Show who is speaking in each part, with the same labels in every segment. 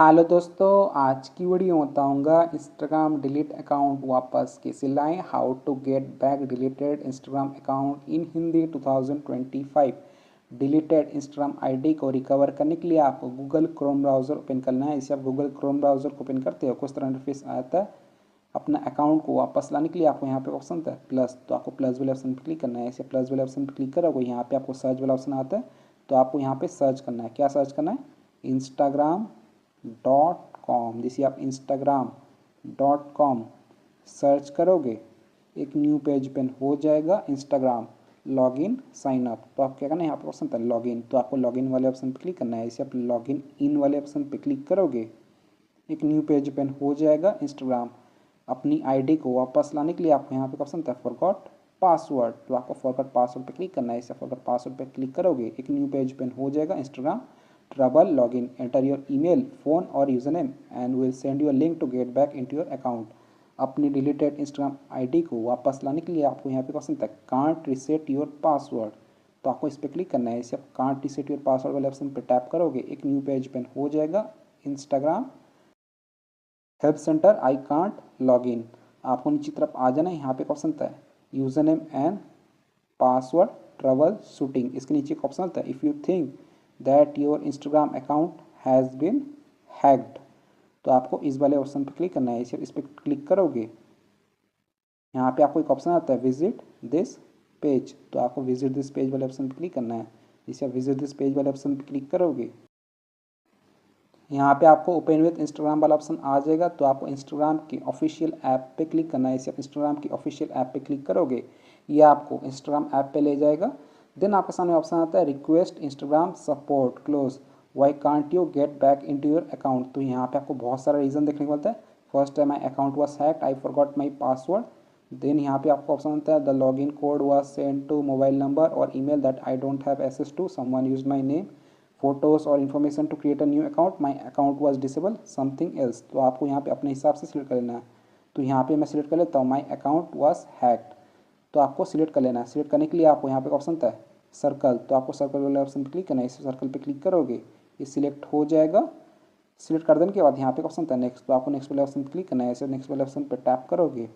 Speaker 1: Hello दोस्तों, आज की वीडियो में बताऊंगा इंस्टाग्राम डिलीट अकाउंट वापस कैसे लाएं। How to get back deleted Instagram account in Hindi 2025। Deleted Instagram ID को रिकवर करने के लिए आपको गूगल क्रोम ब्राउज़र ओपन करना है। इसे आप गूगल क्रोम ब्राउज़र को ओपन करते हो कुछ तरह इंटरफेस आता है। अपना अकाउंट को वापस लाने के लिए आपको यहाँ पे ऑप्शन आता है प्लस, तो आपको प्लस वाले ऑप्शन पर क्लिक करना है। इसे प्लस वाले ऑप्शन पर क्लिक करोगे, यहाँ पे आपको सर्च वाला ऑप्शन आता है, तो आपको यहाँ पे सर्च करना है। क्या सर्च करना है? Instagram.com। जैसे आप Instagram.com सर्च करोगे, एक न्यू पेज ओपन हो जाएगा, इंस्टाग्राम लॉगिन साइन अप। तो आप क्या करना है, यहाँ पर ऑप्शन था लॉगिन, तो आपको लॉगिन वाले ऑप्शन पर क्लिक करना है। इसे आप लॉगिन इन वाले ऑप्शन पर क्लिक करोगे, एक न्यू पेज ओपन हो जाएगा इंस्टाग्राम। अपनी आईडी को वापस लाने के लिए आपको यहाँ पे ऑप्शन था फॉरगॉट पासवर्ड, तो आपको फॉरगॉट पासवर्ड पे क्लिक करना है। इसे फॉरगॉट पासवर्ड पे क्लिक करोगे, एक न्यू पेज ओपन हो जाएगा Instagram trouble login. Enter your email, phone और username and will send you a link to get back into your account. अपनी डिलीटेड इंस्टाग्राम आईडी को वापस लाने के लिए आपको यहाँ पे ऑप्शन था कांट रिसेट योर पासवर्ड, तो आपको इस पर क्लिक करना है। इसे आप कांट रिसेट योर पासवर्ड वाले ऑप्शन पर टैप करोगे, एक न्यू पेज ओपन हो जाएगा Instagram help centre I can't log in. आपको नीचे तरफ आ जाना है, यहाँ पे ऑप्शन था username and password troubleshooting. इसके नीचे एक ऑप्शन था if you think that your Instagram account has been hacked, तो आपको इस वाले ऑप्शन पर क्लिक करना है। इस पर क्लिक करोगे, यहाँ पे आपको एक ऑप्शन आता है विजिट दिस पेज, तो आपको विजिट दिस पेज वाले ऑप्शन पर क्लिक करना है। इसे आप विजिट दिस पेज वाले ऑप्शन पर क्लिक करोगे, यहाँ पे आपको ओपन विथ इंस्टाग्राम वाला ऑप्शन आ जाएगा, तो आपको इंस्टाग्राम की ऑफिशियल ऐप पे क्लिक करना है। इसे आप इंस्टाग्राम की ऑफिशियल ऐप पे क्लिक करोगे, ये आपको इंस्टाग्राम ऐप पे ले जाएगा। देन आपके सामने ऑप्शन आता है request Instagram support close why can't you get back into your account. तो यहाँ पे आपको बहुत सारा रीज़न देखने को मिलता है। फर्स्ट है my account was hacked, I forgot my password. Then यहाँ पे आपको ऑप्शन होता है the login code was send to mobile number और email that I don't have access to, someone use my name photos और information to create a new account, my account was disable something else. तो आपको यहाँ पे अपने हिसाब से select कर लेना है। तो यहाँ पे मैं सिलेक्ट कर लेता हूँ माई अकाउंट वाज हैक्ड, तो आपको सिलेक्ट कर लेना है। सिलेक्ट करने के लिए आपको यहाँ पे ऑप्शन था सर्कल, तो आपको सर्कल वाले ऑप्शन पर क्लिक करना है। इस सर्कल पर क्लिक करोगे, ये सिलेक्ट हो जाएगा। सिलेक्ट कर देने के बाद यहाँ पे ऑप्शन था नेक्स्ट, तो आपको नेक्स्ट वाले ऑप्शन पर क्लिक करना है। ऐसे नेक्स्ट वाले ऑप्शन पर टैप करोगे,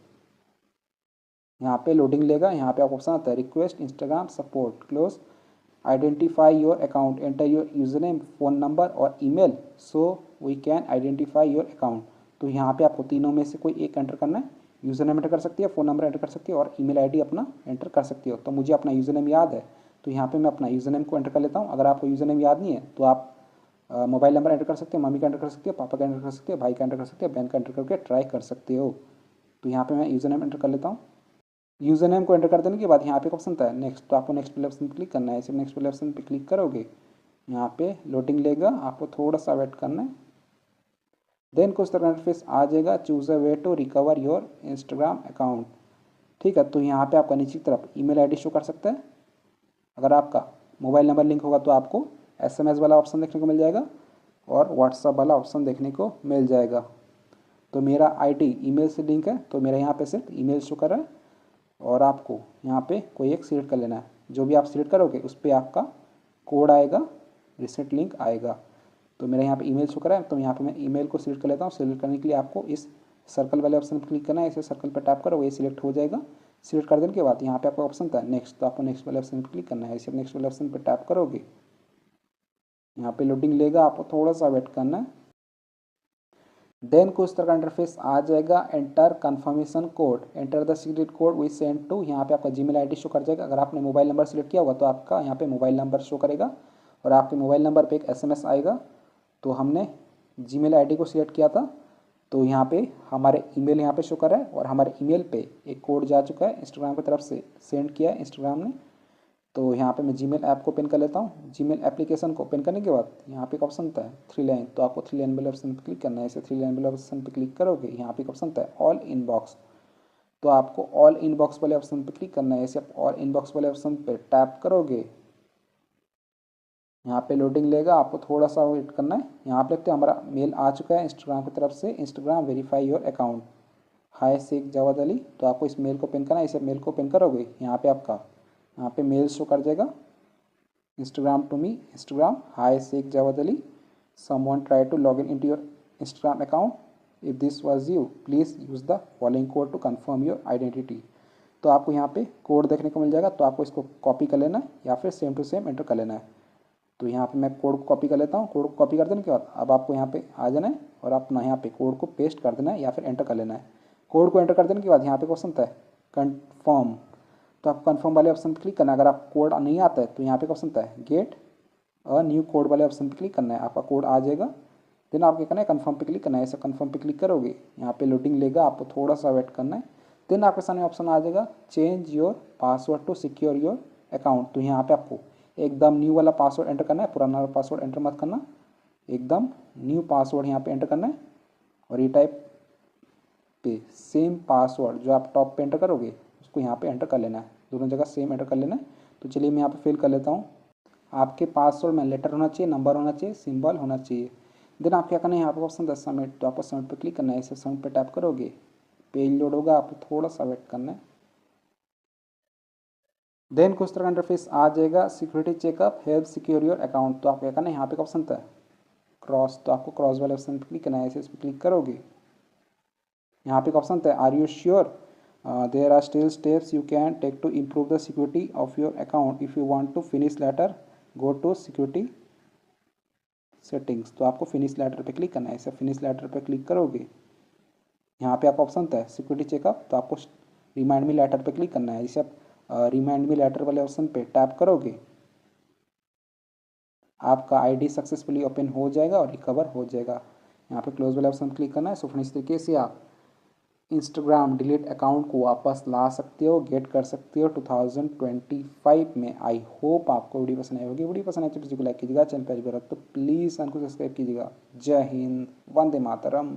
Speaker 1: यहाँ पे लोडिंग लेगा। यहाँ पे आपको ऑप्शन आता है request Instagram support close identify your account, enter your username phone number और email so we can identify your account. तो यहाँ पे आपको तीनों में से कोई एक एंटर करना है। यूज़र नेम एंटर कर सकती है, फ़ोन नंबर एंटर कर सकती है और ईमेल आईडी अपना एंटर कर सकती हो। तो मुझे अपना यूज़र नेम याद है, तो यहाँ पे मैं अपना यूज़र नेम को एंटर कर लेता हूँ। अगर आपको यूज़र नेम याद नहीं है तो आप मोबाइल नंबर एंटर कर सकते हो, मम्मी का एंटर कर सकते हो, पापा का एंटर कर सकते हो, भाई का एंटर कर सकते हो, बहन का एंटर करके ट्राई कर सकते हो। तो यहाँ पे मैं यूज़र नेम एंटर कर लेता हूँ। यूज़र नेम को एंटर कर देने के बाद यहाँ पे ऑप्शन था नेक्स्ट, तो आपको नेक्स्ट वाले ऑप्शन पर क्लिक करना है। इसे नेक्स्ट वाले ऑप्शन पर क्लिक करोगे, यहाँ पे लोडिंग लेगा, आपको थोड़ा सा वेट करना है। देन कुछ तरह इंटरफेस आ जाएगा, choose a way to recover your Instagram account. ठीक है, तो यहाँ पे आपका नीचे की तरफ ईमेल आईडी शो कर सकता है। अगर आपका मोबाइल नंबर लिंक होगा तो आपको एसएमएस वाला ऑप्शन देखने को मिल जाएगा और व्हाट्सअप वाला ऑप्शन देखने को मिल जाएगा। तो मेरा आईडी ईमेल से लिंक है, तो मेरा यहाँ पे सिर्फ ईमेल शो कर रहा है और आपको यहाँ पे कोई एक सिलेक्ट कर लेना है। जो भी आप सिलेक्ट करोगे उस पर आपका कोड आएगा, रिसेट लिंक आएगा। तो मेरा यहाँ पे ईमेल शो कर रहा है, तो यहाँ पे मैं ईमेल को सिलेक्ट कर लेता हूँ। सिलेक्ट करने के लिए आपको इस सर्कल वाले ऑप्शन पर क्लिक करना है। इसे सर्कल पर टैप करो, ये सिलेक्ट हो जाएगा। सिलेक्ट कर देने के बाद यहाँ पे आपको ऑप्शन था नेक्स्ट, तो आपको नेक्स्ट वाले ऑप्शन पर क्लिक करना है। इसे नेक्स्ट वाले ऑप्शन पर टैप करोगे, यहाँ पे लोडिंग लेगा, आपको थोड़ा सा वेट करना है। देन कुछ तरह का इंटरफेस आ जाएगा, enter confirmation code, enter the secret code we send to. यहाँ पे आपका जीमेल आईडी शो कर जाएगा। अगर आपने मोबाइल नंबर सेलेक्ट किया होगा तो आपका यहाँ पे मोबाइल नंबर शो करेगा और आपके मोबाइल नंबर पे एक एसएमएस आएगा। तो हमने जीमेल आईडी को सिलेक्ट किया था, तो यहाँ पे हमारे ईमेल यहाँ पे शो कर रहा है और हमारे ईमेल पे एक कोड जा चुका है, इंस्टाग्राम की तरफ से सेंड किया है इंस्टाग्राम ने। तो यहाँ पे मैं जीमेल ऐप को ओपन कर लेता हूँ। जीमेल एप्लीकेशन को ओपन करने के बाद यहाँ पे एक ऑप्शन था थ्री लाइन, तो आपको थ्री लाइन वाले ऑप्शन पर क्लिक करना है। इसे थ्री लाइन वाले ऑप्शन पर क्लिक करोगे, यहाँ पे एक ऑप्शन था ऑल इनबॉक्स, तो आपको ऑल इनबॉक्स वाले ऑप्शन पर क्लिक करना है। इसे आप ऑल इनबॉक्स वाले ऑप्शन पर टैप करोगे, यहाँ पे लोडिंग लेगा, आपको थोड़ा सा वेट करना है। यहाँ पे देखते हैं हमारा मेल आ चुका है इंस्टाग्राम की तरफ से, इंस्टाग्राम वेरीफाई योर अकाउंट हाय शेख जावेद अली। तो आपको इस मेल को ओपन करना है। इसे मेल को ओपन करोगे, यहाँ पे आपका यहाँ पे मेल शो कर जाएगा Instagram to me Instagram hi Sheikh Javed Ali. someone tried to log in into your Instagram account. If this was you, please use the following code to confirm your identity. तो आपको यहाँ पे कोड देखने को मिल जाएगा, तो आपको इसको कॉपी कर लेना है या फिर सेम टू सेम एंटर कर लेना है। तो यहाँ पे मैं कोड को कॉपी कर लेता हूँ। कोड को कॉपी कर देने के बाद अब आपको यहाँ पे आ जाना है और अपना यहाँ पे कोड को पेस्ट कर देना है या फिर एंटर कर लेना है। कोड को एंटर कर देने के बाद यहाँ पे क्वेश्चन था कन्फर्म, तो आप कन्फर्म वाले ऑप्शन पर क्लिक करना है। अगर आप कोड नहीं आता है तो यहाँ पे क्वेश्चन था गेट अ न्यू कोड वाले ऑप्शन पर क्लिक करना है, आपका कोड आ जाएगा। देन आप क्या करना है, कन्फर्म पे क्लिक करना है। ऐसे कन्फर्म पे क्लिक करोगे, यहाँ पे लोडिंग लेगा, आपको थोड़ा सा वेट करना है। देन आपके सामने ऑप्शन आ जाएगा change your password to secure your account. तो यहाँ पे आपको एकदम न्यू वाला पासवर्ड एंटर करना है, पुराना वाला पासवर्ड एंटर मत करना, एकदम न्यू पासवर्ड यहाँ पे एंटर करना है। और ये टाइप पे सेम पासवर्ड जो आप टॉप पे एंटर करोगे उसको यहाँ पे एंटर कर लेना है, दोनों जगह सेम एंटर कर लेना है। तो चलिए मैं यहाँ पे फिल कर लेता हूँ। आपके पासवर्ड में लेटर होना चाहिए, नंबर होना चाहिए, सिंबल होना चाहिए। देन आप क्या करना है, यहाँ पर ऑप्शन 10 सबमिट, तो आपको सबमिट पे क्लिक करना है। इसे सबमिट पे टैप करोगे, पेज लोड होगा, आपको थोड़ा सा वेट करना है। देन कुछ तरह का इंटरफेस आ जाएगा, security checkup help secure your account. तो आप क्या करना है, यहाँ पे ऑप्शन था क्रॉस, तो आपको क्रॉस वाले ऑप्शन पर क्लिक करना है। ऐसे इस पर क्लिक करोगे, यहाँ पे ऑप्शन था are you sure there are still steps you can take to improve the security of your account if you want to finish later go to security settings. तो आपको फिनिश लेटर पे click करना है। ऐसे finish letter पे click करोगे, यहाँ पे आपका ऑप्शन था सिक्योरिटी चेकअप, तो आपको रिमाइंड मी लेटर पे क्लिक करना है। जैसे आप रिमाइंड मी लेटर वाले ऑप्शन पे टैप करोगे, आपका आईडी सक्सेसफुली ओपन हो जाएगा और रिकवर हो जाएगा। यहाँ पे क्लोज वाले ऑप्शन पर क्लिक करना है। सो फ्रेंड्स, इस तरीके से आप इंस्टाग्राम डिलीट अकाउंट को वापस ला सकते हो, गेट कर सकते हो 2025 में। आई होप आपको वीडियो पसंद आई होगी। वीडियो पसंद आए तो वीडियो को लाइक कीजिएगा, चैनल पर तो प्लीज़ चैनल को सब्सक्राइब कीजिएगा। जय हिंद, वंदे मातरम।